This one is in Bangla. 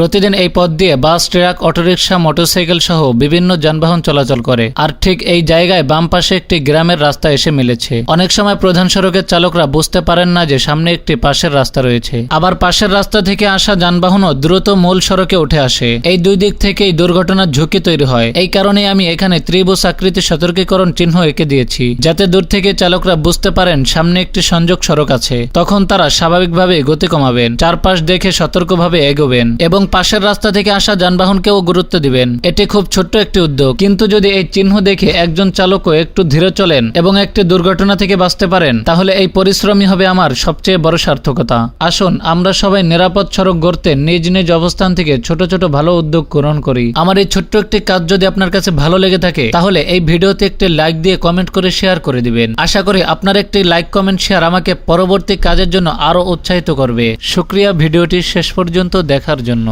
প্রতিদিন এই পথ দিয়ে বাস, ট্রাক, অটোরিকশা, মোটরসাইকেল সহ বিভিন্ন যানবাহন চলাচল করে। আর ঠিক এই জায়গায় বাম পাশে একটি গ্রামের রাস্তা এসে মিলেছে। অনেক সময় প্রধান সড়কের চালকরা বুঝতে পারেন না যে সামনে একটি পাশের রাস্তা রয়েছে। আবার পাশের রাস্তা থেকে আসা যানবাহনও দ্রুত মূল সড়কে উঠে আসে। এই দুই দিক থেকেই দুর্ঘটনার ঝুঁকি তৈরি হয়। এই কারণে আমি এখানে ত্রিভুজ আকৃতির সতর্কীকরণ চিহ্ন এঁকে দিয়েছি, যাতে দূর থেকে চালকরা বুঝতে পারেন সামনে একটি সংযোগ সড়ক আছে। তখন তারা স্বাভাবিকভাবে গতি কমাবেন, চারপাশ দেখে সতর্কভাবে এগোবেন এবং পাশের রাস্তা থেকে আসা যানবাহনকেও গুরুত্ব দিবেন। এটি খুব ছোট্ট একটি উদ্যোগ, কিন্তু যদি এই চিহ্ন দেখে একজন চালকও একটু ধীরে চলেন এবং একটি দুর্ঘটনা থেকে বাঁচতে পারেন, তাহলে এই পরিশ্রমই হবে আমার সবচেয়ে বড় সার্থকতা। আসুন আমরা সবাই নিরাপদ সড়ক গড়তে নিজ নিজ অবস্থান থেকে ছোট ছোট ভালো উদ্যোগ গ্রহণ করি। আমার এই ছোট্ট একটি কাজ যদি আপনার কাছে ভালো লেগে থাকে, তাহলে এই ভিডিওতে একটি লাইক দিয়ে কমেন্ট করে শেয়ার করে দিবেন। আশা করি আপনার একটি লাইক, কমেন্ট, শেয়ার আমাকে পরবর্তী কাজের জন্য আরো উৎসাহিত করবে। শুকরিয়া ভিডিওটি শেষ পর্যন্ত দেখার জন্য।